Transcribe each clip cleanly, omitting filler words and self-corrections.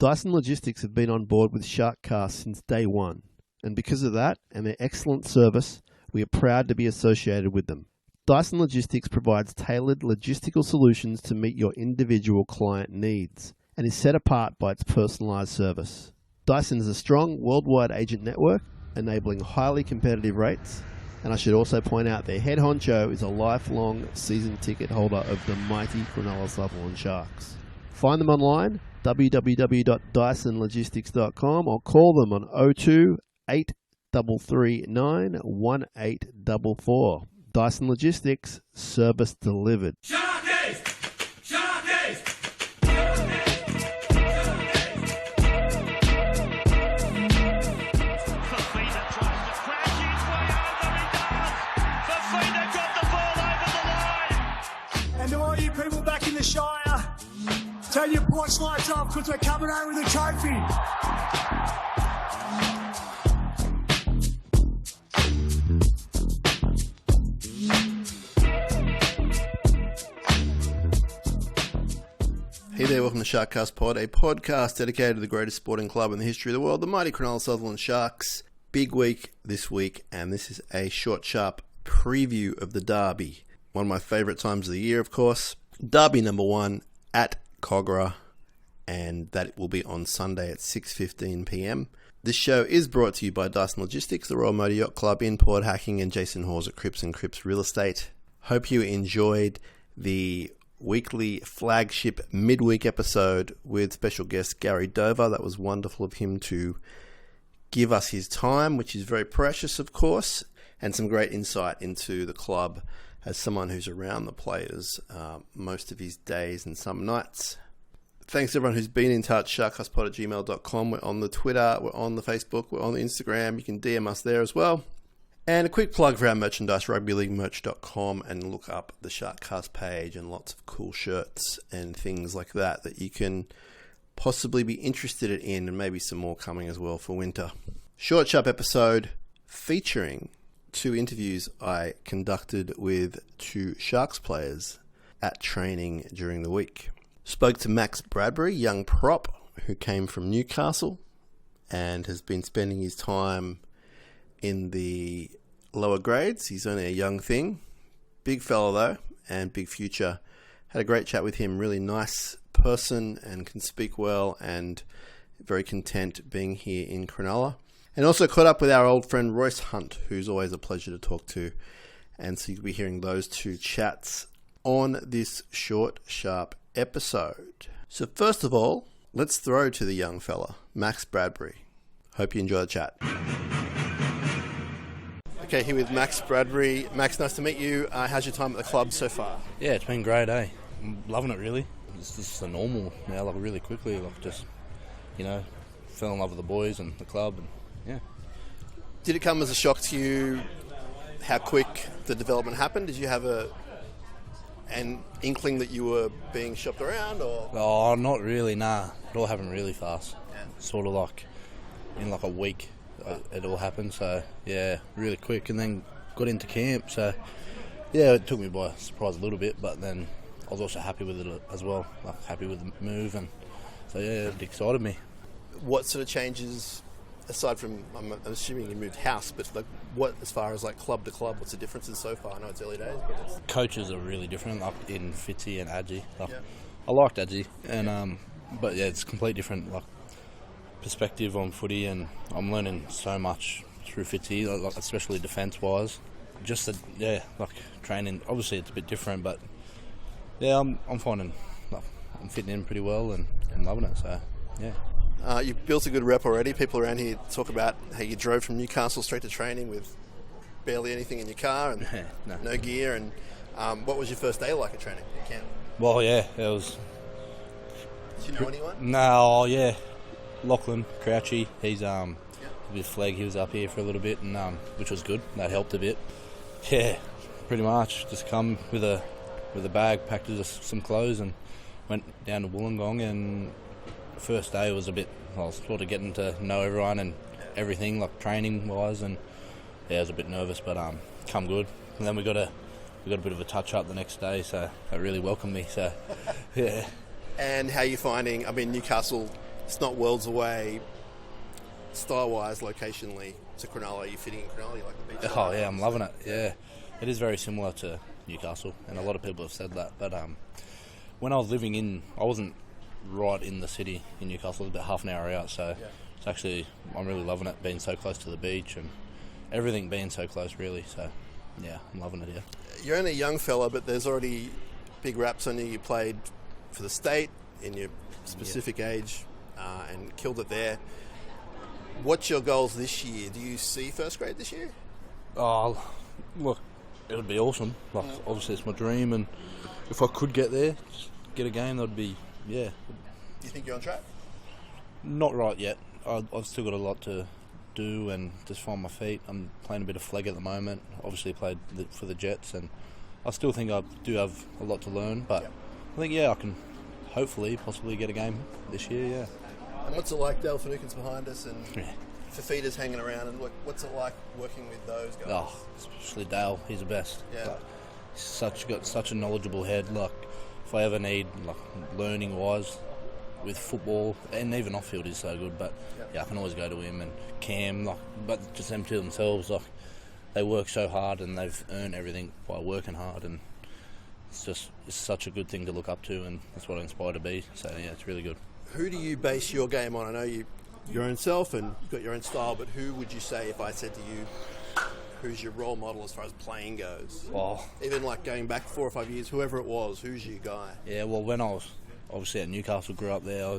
Dyson Logistics have been on board with SharkCast since day one, and because of that and their excellent service, we are proud to be associated with them. Dyson Logistics provides tailored logistical solutions to meet your individual client needs and is set apart by its personalised service. Dyson is a strong worldwide agent network, enabling highly competitive rates, and I should also point out their head honcho is a lifelong season ticket holder of the mighty Cronulla Sharks. Find them online, www.dysonlogistics.com, or call them on 02 8339 1844. Dyson Logistics, service delivered. SharkCast! SharkCast! Fafita tries to crash his way over, he does! Fafita got the ball over the line! And to all you people back in the Shire, turn your porch lights off because we're coming home with a trophy. Hey there, welcome to SharkCast Pod, a podcast dedicated to the greatest sporting club in the history of the world, the mighty Cronulla Sharks. Big week this week, and this is a short, sharp preview of the derby. One of my favourite times of the year, of course. Derby number 1 at Kogarah, and that will be on Sunday at 6:15pm. This show is brought to you by Dyson Logistics, the Royal Motor Yacht Club in Port Hacking, and Jason Hawes at Cripps & Cripps Real Estate. Hope you enjoyed the weekly flagship midweek episode with special guest Gary Dover. That was wonderful of him to give us his time, which is very precious, of course, and some great insight into the club as someone who's around the players most of his days and some nights. Thanks to everyone who's been in touch. sharkcastpod@gmail.com. We're on the Twitter, we're on the Facebook, we're on the Instagram. You can DM us there as well. And a quick plug for our merchandise, rugbyleaguemerch.com, and look up the SharkCast page and lots of cool shirts and things like that that you can possibly be interested in, and maybe some more coming as well for winter. Short, sharp episode featuring 2 interviews I conducted with 2 Sharks players at training during the week. Spoke to Max Bradbury, young prop, who came from Newcastle and has been spending his time in the lower grades. He's only a young thing. Big fella though, and big future. Had a great chat with him. Really nice person and can speak well, and very content being here in Cronulla. And also caught up with our old friend Royce Hunt, who's always a pleasure to talk to. And so you'll be hearing those 2 chats on this short, sharp episode. So first of all, let's throw to the young fella, Max Bradbury. Hope you enjoy the chat. Okay, here with Max Bradbury. Max, nice to meet you. How's your time at the club so far? Yeah, it's been great, eh? I'm loving it, really. It's just the normal now, like really quickly, like just, fell in love with the boys and the club, and yeah. Did it come as a shock to you how quick the development happened? Did you have an inkling that you were being shopped around, or? Oh, not really, nah. It all happened really fast. Yeah. Sort of like in like a week. It all happened, so yeah, really quick, and then got into camp, so yeah, it took me by surprise a little bit, but then I was also happy with it as well, like happy with the move, and so yeah, it excited me. What sort of changes, aside from, I'm assuming you moved house, but like what, as far as like club to club, what's the differences so far? I know it's early days, but coaches are really different, like in Fitzy and Adji. Like, yeah. I liked Adji, and but yeah, it's completely different, like perspective on footy, and I'm learning so much through Fitzy, like especially defence-wise. Just like training. Obviously, it's a bit different, but yeah, I'm finding like I'm fitting in pretty well and loving it. So yeah. You've built a good rep already. People around here talk about how you drove from Newcastle straight to training with barely anything in your car and no gear. And what was your first day like at training at camp? Well, yeah, it was. Did you know anyone? No, yeah. Lachlan Crouchy, he's with Flegg, he was up here for a little bit, and which was good. That helped a bit. Yeah, pretty much. Just come with a bag, packed just some clothes, and went down to Wollongong. And the first day was I was sort of getting to know everyone and everything, like training wise, and yeah, I was a bit nervous, but come good. And then we got a bit of a touch up the next day, so that really welcomed me. So yeah. And how are you finding? I mean, Newcastle it's not worlds away, style-wise, locationally, to Cronulla. You're fitting in Cronulla, you like the beach. Oh yeah, I'm loving it. Yeah, it is very similar to Newcastle, and a lot of people have said that. But when I was living in, I wasn't right in the city in Newcastle. It was about half an hour out, so it's actually, I'm really loving it, being so close to the beach and everything being so close, really. So yeah, I'm loving it here. You're only a young fella, but there's already big raps on you. You played for the state in your specific age and killed it there. What's your goals this year? Do you see first grade this year? Oh, look, it would be awesome. Like, obviously, it's my dream, and if I could get there, just get a game, that'd be, yeah. Do you think you're on track? Not right yet. I've still got a lot to do and just find my feet. I'm playing a bit of flag at the moment. Obviously, played for the Jets, and I still think I do have a lot to learn. But I think, I can hopefully, possibly get a game this year. Yeah. And what's it like? Dale Finucane's behind us, and Fafita's hanging around. And what's it like working with those guys? Oh, especially Dale. He's the best. Yeah. Like, he's got such a knowledgeable head. Like, if I ever need learning wise with football and even off field, he's so good. But I can always go to him and Cam. But just them to themselves, they work so hard and they've earned everything by working hard, and it's such a good thing to look up to, and that's what I inspire to be. So yeah, it's really good. Who do you base your game on? I know your own self and you've got your own style, but who would you say, if I said to you, who's your role model as far as playing goes? Oh. Even like going back 4 or 5 years, whoever it was, who's your guy? Yeah, well, when I was obviously at Newcastle, grew up there,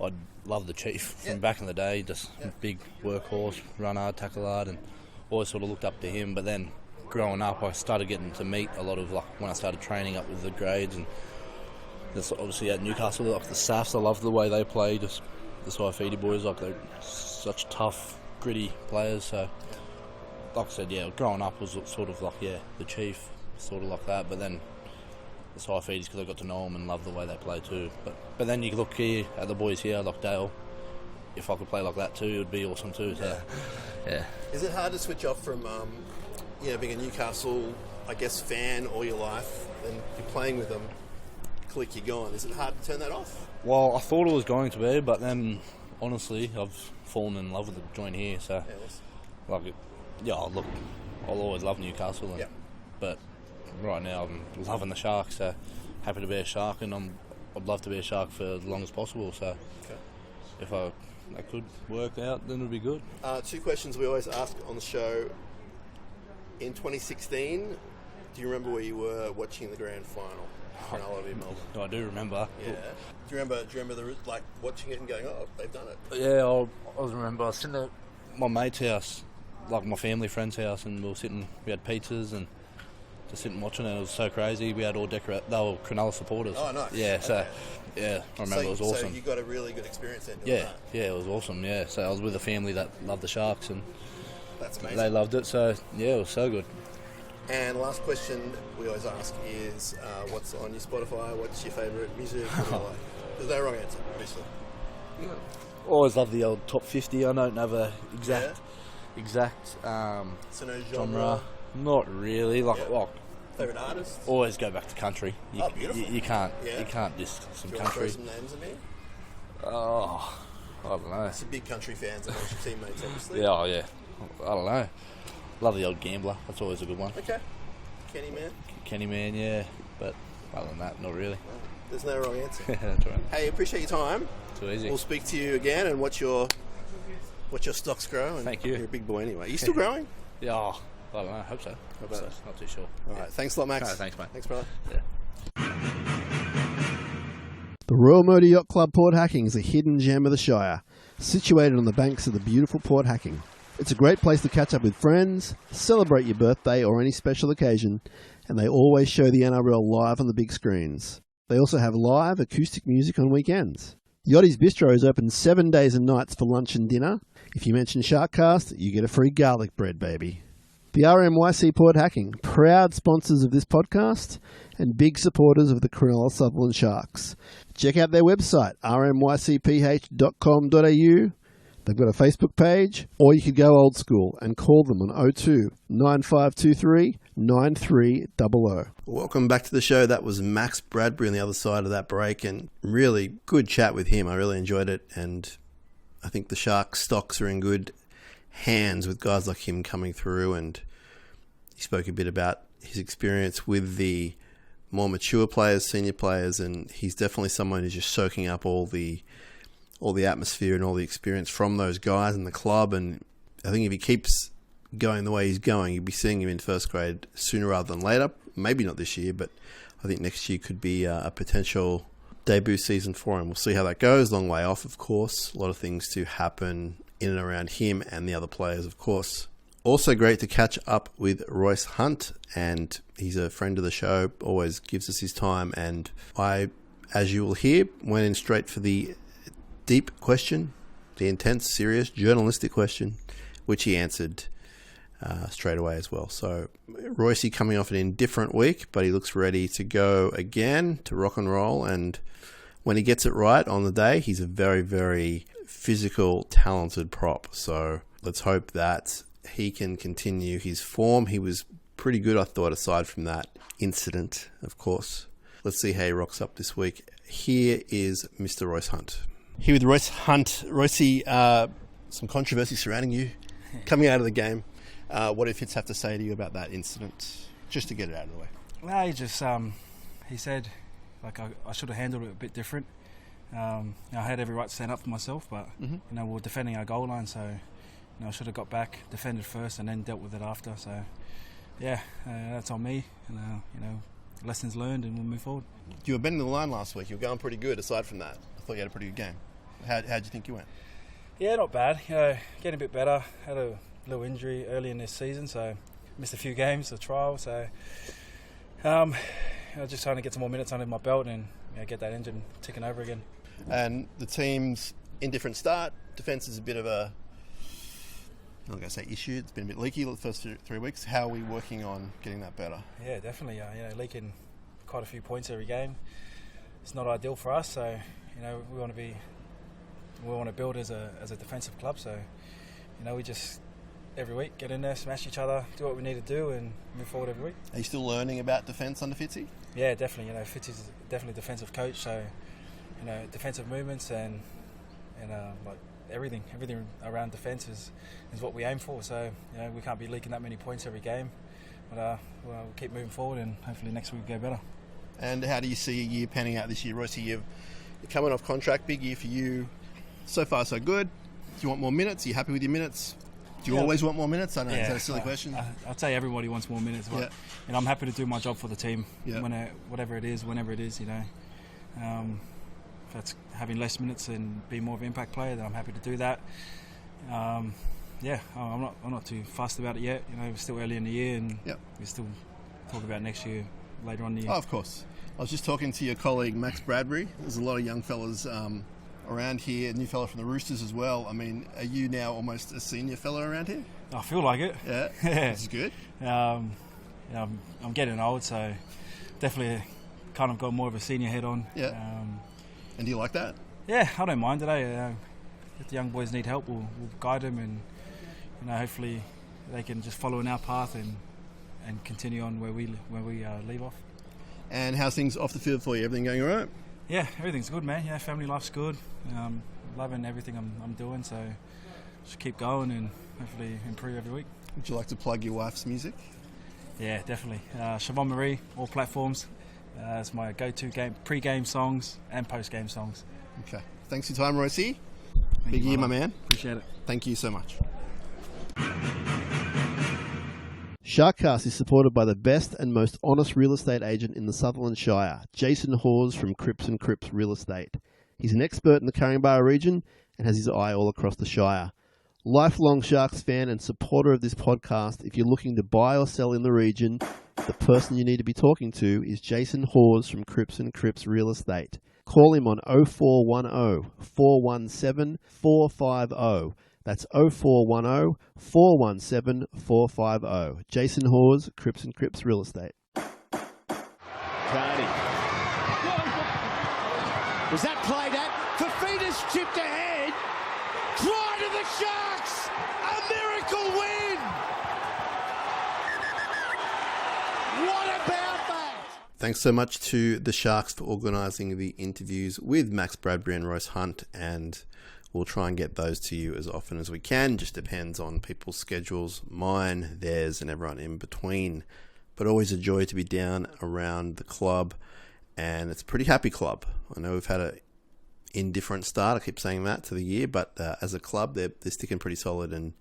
I'd love the Chief from back in the day, just big workhorse, run hard, tackle hard, and always sort of looked up to him. But then growing up, I started getting to meet a lot of, when I started training up with the grades, and that's obviously at Newcastle, the Saffs, I love the way they play, just the Saifidi boys, they're such tough, gritty players. So, like I said, growing up was sort of the Chief, sort of like that. But then the Saifidis, because I got to know them and love the way they play too. But then you look here at the boys here, like Dale. If I could play like that too, it would be awesome too. So, yeah. Is it hard to switch off from, being a Newcastle, I guess, fan all your life, and you're playing with them? Click, you're gone. Is it hard to turn that off? Well, I thought it was going to be, but then honestly, I've fallen in love with the joint here. So, I'll always love Newcastle, but right now I'm loving the Sharks. So happy to be a Shark, and I'd love to be a Shark for as long as possible. So if I could work out, then it'd be good. 2 questions we always ask on the show. In 2016, do you remember where you were watching the grand final? Cronulla v Melbourne. I do remember. Yeah. Do you remember watching it and going, oh, they've done it? Yeah, I remember. I was sitting at my mate's house, my family friend's house, and we had pizzas and just sitting watching it. It was so crazy. We had all they were Cronulla supporters. Oh, nice. Yeah, so okay. I remember it was awesome. So you got a really good experience then. Yeah, it was awesome. Yeah, so I was with a family that loved the Sharks, and that's amazing. They loved it. So it was so good. And last question we always ask is, what's on your Spotify? What's your favourite music? There's no wrong answer, obviously. Always love the old top 50. I don't have a exact so no genre. Not really. Favourite artist? Always go back to country. Beautiful. You can't diss some Do you country. want to throw some names in here? Oh, I don't know. Some big country fans amongst your teammates, obviously. Yeah. I don't know. Love the old Gambler. That's always a good one. Okay. Kenny Man, yeah. But other than that, not really. There's no wrong answer. That's right. Hey, appreciate your time. Too easy. We'll speak to you again and watch your stocks grow. And thank you. You're a big boy anyway. Are you still growing? Yeah. I don't know. I hope so. Not too sure. All right. Thanks a lot, Max. Right, thanks, mate. Thanks, brother. Yeah. The Royal Motor Yacht Club Port Hacking is a hidden gem of the Shire, situated on the banks of the beautiful Port Hacking. It's a great place to catch up with friends, celebrate your birthday or any special occasion, and they always show the NRL live on the big screens. They also have live acoustic music on weekends. Yachty's Bistro is open 7 days and nights for lunch and dinner. If you mention SharkCast, you get a free garlic bread, baby. The RMYC Port Hacking, proud sponsors of this podcast and big supporters of the Cronulla Sutherland Sharks. Check out their website, rmycph.com.au. They've got a Facebook page, or you could go old school and call them on 02 9523 9300. Welcome back to the show. That was Max Bradbury on the other side of that break, and really good chat with him. I really enjoyed it, and I think the Sharks stocks are in good hands with guys like him coming through, and he spoke a bit about his experience with the more mature players, senior players, and he's definitely someone who's just soaking up all the atmosphere and all the experience from those guys in the club. And I think if he keeps going the way he's going, you'll be seeing him in first grade sooner rather than later. Maybe not this year, but I think next year could be a potential debut season for him. We'll see how that goes. Long way off, of course. A lot of things to happen in and around him and the other players, of course. Also great to catch up with Royce Hunt, and he's a friend of the show, always gives us his time, and I, as you will hear, went in straight for the deep question, the intense, serious, journalistic question, which he answered straight away as well. So Royce coming off an indifferent week, but he looks ready to go again, to rock and roll, and when he gets it right on the day, he's a very, very physical, talented prop. So let's hope that he can continue his form. He was pretty good, I thought, aside from that incident, of course. Let's see how he rocks up this week. Here is Mr. Royce Hunt. Here with Royce Hunt. Royce, some controversy surrounding you coming out of the game. What do Fitz have to say to you about that incident, just to get it out of the way? Well, he just he said like I should have handled it a bit different. I had every right to stand up for myself, but you know, we were defending our goal line, so you know, I should have got back, defended first, and then dealt with it after. So yeah, that's on me. And you know, lessons learned, and we'll move forward. You were bending the line last week. You were going pretty good. Aside from that, I thought you had a pretty good game. How do you think you went? Yeah, not bad. You know, getting a bit better. Had a little injury early in this season, so missed a few games, the trial. So just trying to get some more minutes under my belt and get that engine ticking over again. And the team's indifferent start. Defence is a bit of a, I'm not going to say issue. It's been a bit leaky the first 3 weeks. How are we working on getting that better? Yeah, definitely. Leaking quite a few points every game. It's not ideal for us. So we want to build as a defensive club. So we just every week get in there, smash each other, do what we need to do, and move forward every week. Are you still learning about defence under Fitzy? Yeah, definitely. Fitzy's definitely a defensive coach. So defensive movements and like everything around defence is what we aim for. So we can't be leaking that many points every game, but we'll keep moving forward, and hopefully next week we'll go better. And how do you see a year panning out this year, Royce? You're coming off contract, big year for you. So far, so good. Do you want more minutes? Are you happy with your minutes? Do you always want more minutes? I know, is that a silly question? I'd say everybody wants more minutes, but I'm happy to do my job for the team. Whatever it is, whenever it is. If that's having less minutes and be more of an impact player, then I'm happy to do that. I'm not too fussed about it yet. We're still early in the year, and we still talk about next year later on in the year. Oh, of course. I was just talking to your colleague Max Bradbury. There's a lot of young fellas around here, a new fella from the Roosters as well. I mean, are you now almost a senior fella around here? I feel like it. Yeah, this is good. I'm getting old, so definitely kind of got more of a senior head on. Yeah. And do you like that? Yeah, I don't mind today. If the young boys need help, we'll guide them, and hopefully they can just follow in our path and continue on where we leave off. And how's things off the field for you? Everything going all right? Yeah, everything's good, man. Yeah, family life's good. Loving everything I'm doing, so just keep going and hopefully improve every week. Would you like to plug your wife's music? Yeah, definitely. Siobhan Marie, all platforms. It's my go-to pre-game songs and post-game songs. Okay. Thanks for your time, Royce. Big year, my man. Appreciate it. Thank you so much. SharkCast is supported by the best and most honest real estate agent in the Sutherland Shire, Jason Hawes from Cripps & Cripps Real Estate. He's an expert in the Caringbah region and has his eye all across the Shire. Lifelong Sharks fan and supporter of this podcast, if you're looking to buy or sell in the region, the person you need to be talking to is Jason Hawes from Cripps & Cripps Real Estate. Call him on 0410 417 450. That's 0410 417 450. Jason Hawes, Cripps & Cripps Real Estate. Carney. Was that played at? Fafita's chipped ahead. Try to the Sharks. A miracle win. What about that? Thanks so much to the Sharks for organising the interviews with Max Bradbury and Royce Hunt, and we'll try and get those to you as often as we can. Just depends on people's schedules, mine, theirs, and everyone in between. But always a joy to be down around the club, and it's a pretty happy club. I know we've had an indifferent start, I keep saying that, to the year, but as a club, they're sticking pretty solid, and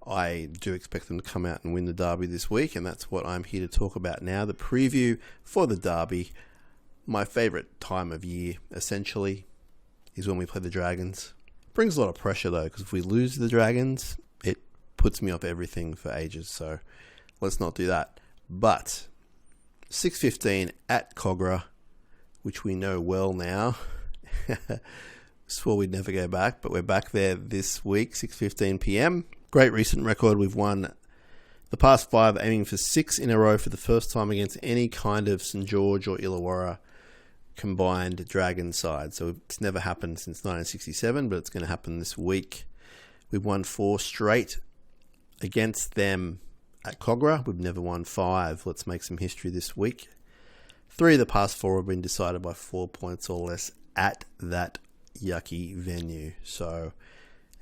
I do expect them to come out and win the derby this week, and that's what I'm here to talk about now. The preview for the derby. My favourite time of year, essentially, is when we play the Dragons. Brings a lot of pressure, though, because if we lose the Dragons, it puts me off everything for ages, so let's not do that. But 6:15 at Kogarah, which we know well now. Swore we'd never go back, but we're back there this week, 6:15 p.m. Great recent record. We've won the past 5, aiming for 6 in a row for the first time against any kind of St George or Illawarra combined Dragon side. So it's never happened since 1967, but it's going to happen this week. We've won 4 straight against them at Kogarah. We've never won 5. Let's make some history this week. 3 of the past 4 have been decided by 4 points or less at that yucky venue. So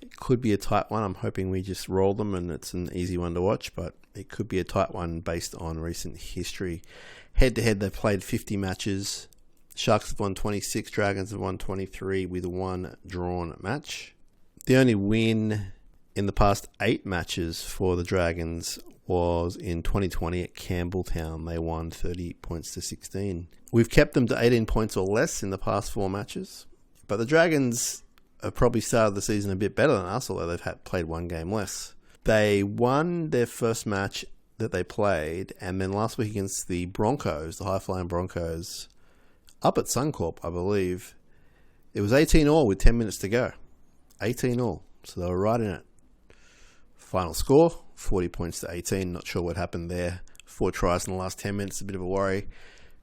it could be a tight one. I'm hoping we just roll them and it's an easy one to watch, but it could be a tight one based on recent history. Head-to-head, they've played 50 matches. Sharks have won 26, Dragons have won 23 with 1 drawn match. The only win in the past 8 matches for the Dragons was in 2020 at Campbelltown. They won 30 points to 16. We've kept them to 18 points or less in the past 4 matches, but the Dragons have probably started the season a bit better than us, although they've played 1 game less. They won their first match that they played, and then last week against the Broncos, the high-flying Broncos, up at Suncorp, I believe, it was 18-all with 10 minutes to go. 18-all, so they were right in it. Final score, 40 points to 18. Not sure what happened there. 4 tries in the last 10 minutes, a bit of a worry.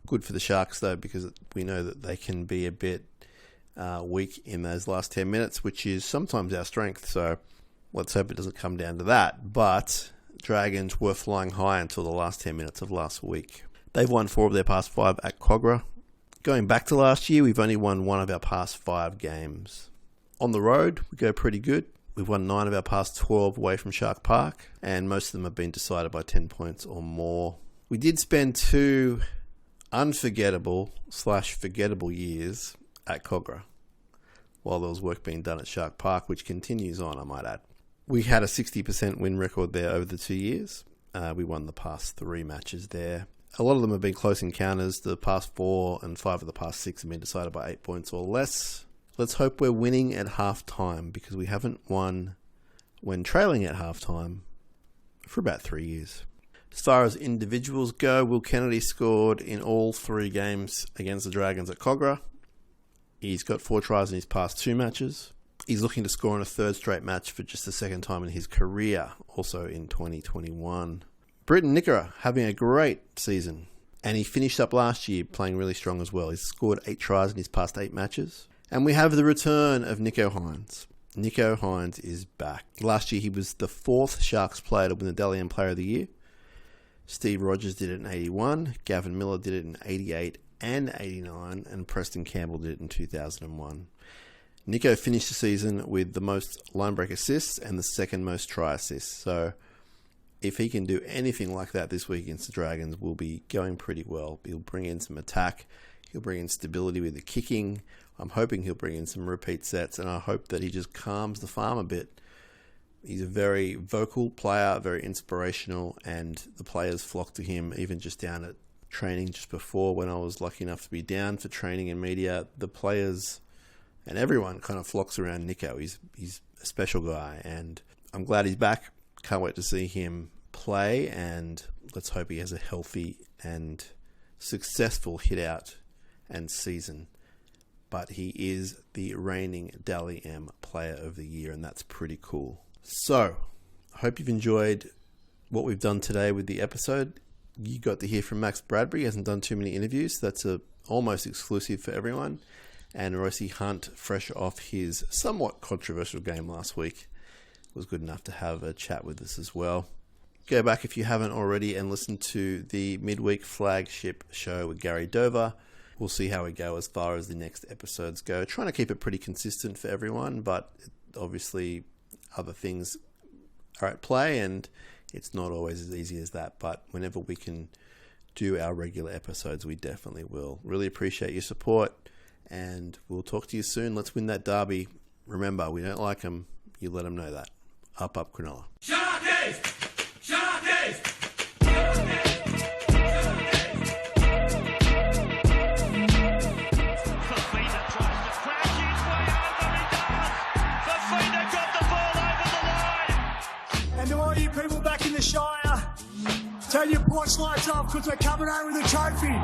Good for the Sharks, though, because we know that they can be a bit weak in those last 10 minutes, which is sometimes our strength. So let's hope it doesn't come down to that. But Dragons were flying high until the last 10 minutes of last week. They've won 4 of their past 5 at Kogarah. Going back to last year, we've only won 1 of our past 5 games. On the road, we go pretty good. We've won 9 of our past 12 away from Shark Park, and most of them have been decided by 10 points or more. We did spend 2 unforgettable/forgettable years at Kogarah, while there was work being done at Shark Park, which continues on, I might add. We had a 60% win record there over the 2 years. We won the past 3 matches there. A lot of them have been close encounters. The past 4 and 5 of the past 6 have been decided by 8 points or less. Let's hope we're winning at half-time, because we haven't won when trailing at half-time for about 3 years. As far as individuals go, Will Kennedy scored in all 3 games against the Dragons at Kogarah. He's got 4 tries in his past 2 matches. He's looking to score in a 3rd straight match for just the 2nd time in his career, also in 2021. Britton Nickera having a great season, and he finished up last year playing really strong as well. He's scored 8 tries in his past 8 matches. And we have the return of Nicho Hynes. Nicho Hynes is back. Last year he was the 4th Sharks player to win the Dally M Player of the Year. Steve Rogers did it in 81, Gavin Miller did it in 88 and 89, and Preston Campbell did it in 2001. Nicho finished the season with the most line break assists and the 2nd most try assists. So if he can do anything like that this week against the Dragons, we'll be going pretty well. He'll bring in some attack. He'll bring in stability with the kicking. I'm hoping he'll bring in some repeat sets, and I hope that he just calms the farm a bit. He's a very vocal player, very inspirational, and the players flock to him, even just down at training just before, when I was lucky enough to be down for training and media. The players and everyone kind of flocks around Nicho. He's a special guy, and I'm glad he's back. Can't wait to see him play, and let's hope he has a healthy and successful hit out and season. But he is the reigning Dally M Player of the Year, and that's pretty cool. So, I hope you've enjoyed what we've done today with the episode. You got to hear from Max Bradbury. He hasn't done too many interviews. That's a almost exclusive for everyone. And Royce Hunt, fresh off his somewhat controversial game last week, was good enough to have a chat with us as well. Go back if you haven't already and listen to the midweek flagship show with Gary Dover. We'll see how we go as far as the next episodes go. Trying to keep it pretty consistent for everyone, but obviously other things are at play and it's not always as easy as that. But whenever we can do our regular episodes, we definitely will. Really appreciate your support and we'll talk to you soon. Let's win that derby. Remember, we don't like them. You let them know that. Up Cronulla. SharkCast! SharkCast! Fafita tries to crash his way over, he does! Fafita got the ball over the line! And to all you people back in the Shire, turn your porch lights off because we're coming home with a trophy.